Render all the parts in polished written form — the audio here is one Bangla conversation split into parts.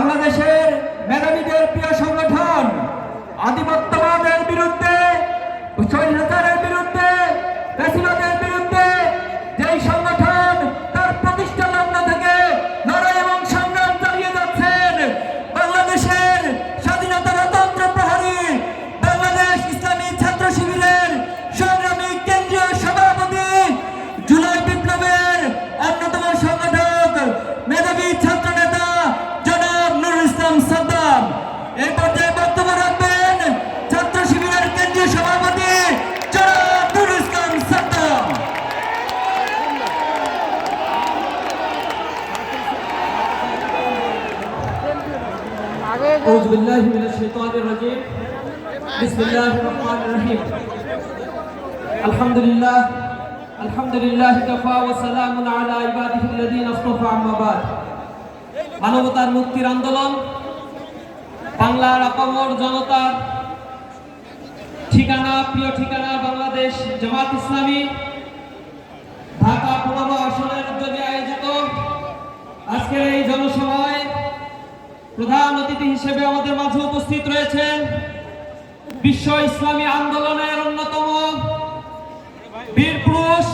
বাংলাদেশের মেধাবীদের প্রিয় সংগঠন আধিপত্যবাদের বিরুদ্ধে, স্বৈরাচারের বিরুদ্ধে, ফ্যাসিবাদের বিরুদ্ধে যেই সংগঠন তার প্রতিষ্ঠা লগ্ন থেকে লড়াই এবং সংগ্রাম চালিয়ে যাচ্ছেন, বাংলাদেশের স্বাধীনতা গণতন্ত্র প্রহরী বাংলাদেশ ইসলামী ছাত্র শিবিরের সংগ্রামী কেন্দ্রীয় সভাপতি, জুলাই বিপ্লবের অন্যতম সংগঠক, মেধাবী ছাত্র নেতা জনাব নুরুল ইসলাম সাদ্দাম এই পর্যায়ে বক্তব্য রাখবেন ছাত্র শিবিরের কেন্দ্রীয় সভাপতি জনাব নুরুল ইসলাম সাদ্দাম। أعوذ بالله من الشيطان الرجيم بسم الله الرحمن الرحيم الحمد لله كفى وسلام على عباده الذين اصطفى أما بعد মানবতার মুক্তির আন্দোলন, বাংলার আপামর জনতার ঠিকানা, প্রিয় ঠিকানা বাংলাদেশ জামাত ইসলামী ঢাকা 15 আসনের উদ্যোগে আয়োজিত আজকের এই জনসভায় প্রধান অতিথি হিসেবে আমাদের মাঝে উপস্থিত রয়েছেন বিশ্ব ইসলামী আন্দোলনের অন্যতম বীর পুরুষ,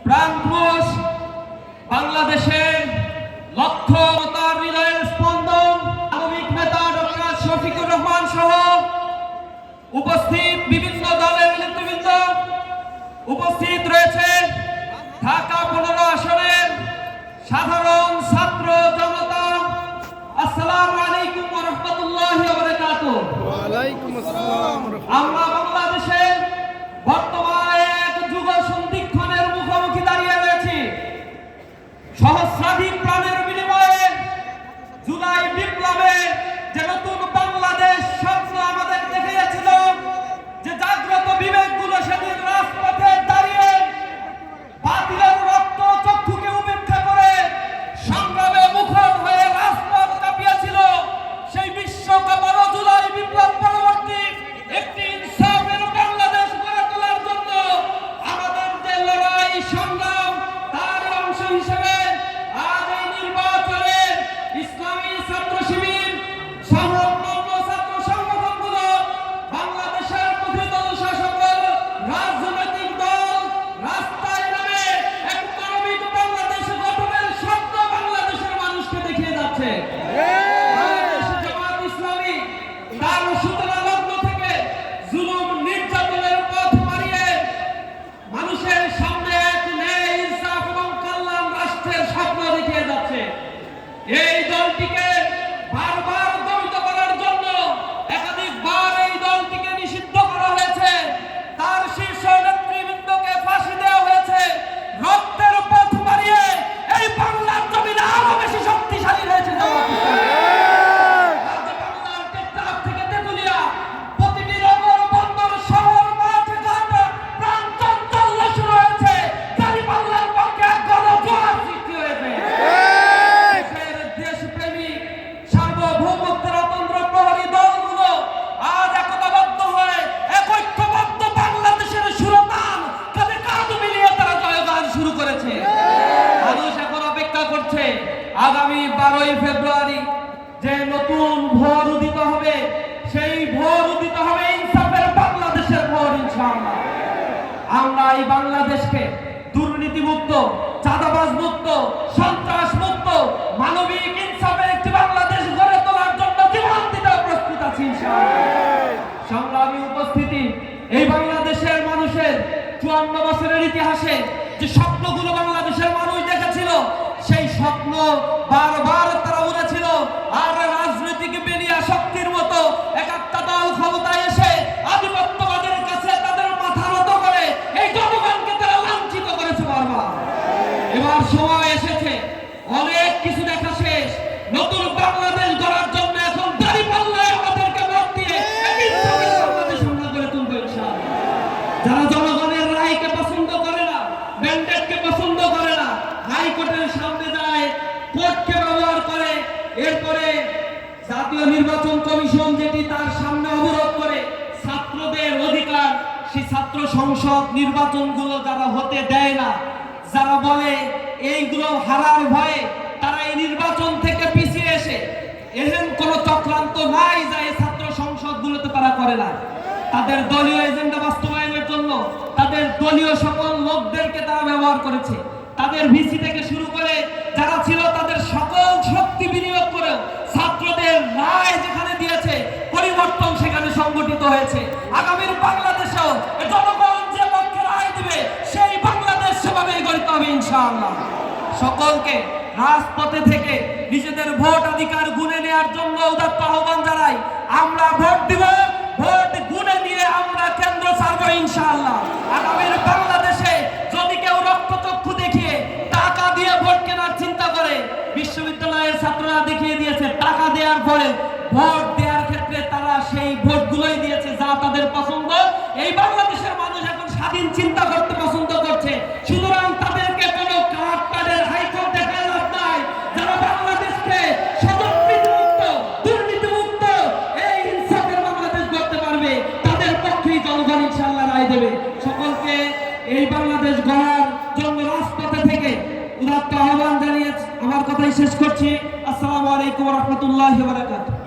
প্রাণ পুরুষ, বাংলাদেশের লক্ষ্য তার হৃদয়ের স্পন্দন, মানবিক নেতা ডক্টর শফিকুর রহমান সহ উপস্থিত বিভিন্ন দলের নেতৃবৃন্দ, উপস্থিত রয়েছে ঢাকা 15 আসনের সাধারণ ছাত্র জনতা। আসসালামু আলাইকুম ওয়া রাহমাতুল্লাহি ওয়া বারাকাতুহু। ওয়া আলাইকুম আসসালাম। আমরা বাংলাদেশের বর্তমানে এক যুগ সন্ধিক্ষণের মুখোমুখি দাঁড়িয়ে রয়েছি। সহস্রাধিক প্রাণের বিনিময়ে জুলাই বিপ্লবে যে নতুন বাংলাদেশ স্বপ্ন আমাদের দেখিয়েছিল, যে জাগ্রত বিবেকগুলো সেদিন রাজপথে দাঁড়িয়ে বাতিলের রক্ত চক্ষুকে উপেক্ষা করে সংগ্রামে মুখর হয়ে রাজপথ কাঁপিয়েছিল, সেই বিশ্বকাপ জুলাই বিপ্লব পরবর্তী একটি ইনসাফের বাংলাদেশ গড়ে তোলার জন্য আমাদের যে লড়াই সংগ্রাম, তার অংশ হিসেবে আজ এই নির্বাচনে ইসলামী ছাত্র শিবির সহ অন্যান্য ছাত্র সংগঠনগুলো বাংলাদেশের প্রকৃত শাসকের রাজনৈতিক দল রাস্তায় নামে এক মানবিক বাংলাদেশ গঠনের স্বপ্ন বাংলাদেশের মানুষকে দেখিয়ে যাচ্ছে। বাংলাদেশ জামাত ইসলামী তার সূচনা লগ্ন থেকে জুলুম নির্যাতনের পথ মারিয়ে মানুষের সামনে এক ন্যায়, ইনসাফ এবং কল্যাণ রাষ্ট্রের স্বপ্ন দেখিয়ে যাচ্ছে। এই দলটিকে বারবার দমিত করার জন্য একাধিকবার এই দলটিকে নিষিদ্ধ করা হয়েছে, তার শীর্ষ নেতৃবৃন্দকে ফাঁসি দেওয়া হয়েছে। রক্তের পথ মারিয়ে এই বাংলার জমিনে আরো বেশি শক্তিশালী হয়েছে জামাত ইসলামী। আজ বাংলার টেকনাফ থেকে তেতুলিয়া প্রতিটি নগর, বন্দর, শহর, মাঠ, ঘাট, প্রাণচঞ্চল্য শুরু হয়েছে। গাড়ি বাংলার পক্ষে এক গণজোয়ার সৃষ্টি হয়েছে। দেশের দেশপ্রেমিক সার্বভৌমত্বের অতন্ত্র প্রহরী দলগুলো আজ একতাবদ্ধ হয়ে এক ঐক্যবদ্ধ বাংলাদেশের সুরতান কাঁধে কাঁধ মিলিয়ে তারা জয়গান শুরু করেছে। মানুষ এখন অপেক্ষা করছে আগামী 12ই ফেব্রুয়ারি যে নতুন ভোর উদিত হবে, সেই ভোর উদিত হবে ইনসাফের বাংলাদেশের ভোর। ইনশাআল্লাহ আমরা এই বাংলাদেশকে দুর্নীতিমুক্ত, চাঁদাবাজ মুক্ত, সন্ত্রাস মুক্ত, মানবিক ইনসাফের একটি বাংলাদেশ গড়ে তোলার জন্য জীবন দিতে প্রস্তুত আছি ইনশাআল্লাহ। সংগ্রামী উপস্থিতি, এই বাংলাদেশের মানুষের 54 বছরের ইতিহাসে যে স্বপ্নগুলো বাংলাদেশের মানুষ দেখেছিল, সেই স্বপ্ন বারবার তারা উড়েছিল। আর রাজনৈতিক বেনিয়া শক্তির মতো এক একটা দল ক্ষমতায় এসে আধিপত্যবাদের কাছে তাদের মাথা নত করে এই জনগণকে তারা লাঞ্ছিত করেছে বারবার। এবার সময় এসেছে, অনেক কিছু দেখা শেষ। নতুন বাংলাদেশ গড়ার জন্য এখন দাঁড়িপাল্লায় আমাদেরকে ভোট দিয়ে এক ইনসাফের বাংলাদেশ আমরা গড়ে তুলবো ইনশাআল্লাহ। যারা জনগণের রায়কে পছন্দ করে না, ম্যান্ডেটকে পছন্দ করে না, হাইকোর্টের সামনে যায়, কোর্টকে ব্যবহার করে, এরপরে জাতীয় নির্বাচন কমিশন যেটি তার সামনে অবরোধ করে ছাত্রদের অধিকার, সেই ছাত্র সংসদ নির্বাচনগুলো যারা হতে দেয় না, যারা বলে এইগুলো হারার ভয়ে তারা এই নির্বাচন থেকে পিছিয়ে এসে তাদের দলীয় এজেন্ডা বাস্তবায়নের জন্য তাদের দলীয় সকল লোকদেরকে তারা ব্যবহার করেছে। তাদের ভিসি থেকে শুরু করে যারা ছিল তাদের সকল শক্তি বিনিয়োগ করেও ছাত্রদের রায় যেখানে দিয়েছে পরিবর্তন সেখানে সংগঠিত হয়েছে। আগামীর বাংলাদেশেও জনগণ যে পক্ষে রায় দিবে সেই বাংলাদেশ সেভাবেই গড়তে হবে ইনশাআল্লাহ। সকলকে রাজপথে থেকে নিজেদের ভোট অধিকার গুনে নেওয়ার জন্য উদাত্ত আহ্বান জানাই। আমরা ভোট দিব, ভোট গুনে নিয়ে আমরা কেন্দ্র ছাড়বো ইনশাআল্লাহ। আগামীর বাংলাদেশে যদি কেউ রক্তচক্ষু দেখিয়ে টাকা দিয়ে ভোট কেনার চিন্তা করে, বিশ্ববিদ্যালয়ের ছাত্ররা দেখিয়ে দিয়েছে টাকা দেওয়ার পরে ভোট দেওয়ার ক্ষেত্রে তারা সেই ভোটগুলোই দিয়েছে যা তাদের পছন্দ। এই বাংলাদেশের মানুষ এখন স্বাধীন চিন্তা করতে পছন্দ করছে, সুতরাং তাদেরকে কোনো কার্ডের হাইকোর্ট দেখার লাভ নাই। যারা বাংলাদেশকে সদস্যমুক্ত দুর্নীতিমুক্ত এই ইনসাফের বাংলাদেশ গড়তে পারবে তাদের পক্ষেই জনগণ ইনশাআল্লাহ রায় দেবে। সকলকে এই বাংলাদেশ গড়ার জন্য রাজপথে থেকে উদাত্ত আহ্বান জানিয়ে আমার কথাই শেষ করছি। আসসালামু আলাইকুম ওয়া রাহমাতুল্লাহি ওয়া বারাকাতুহু।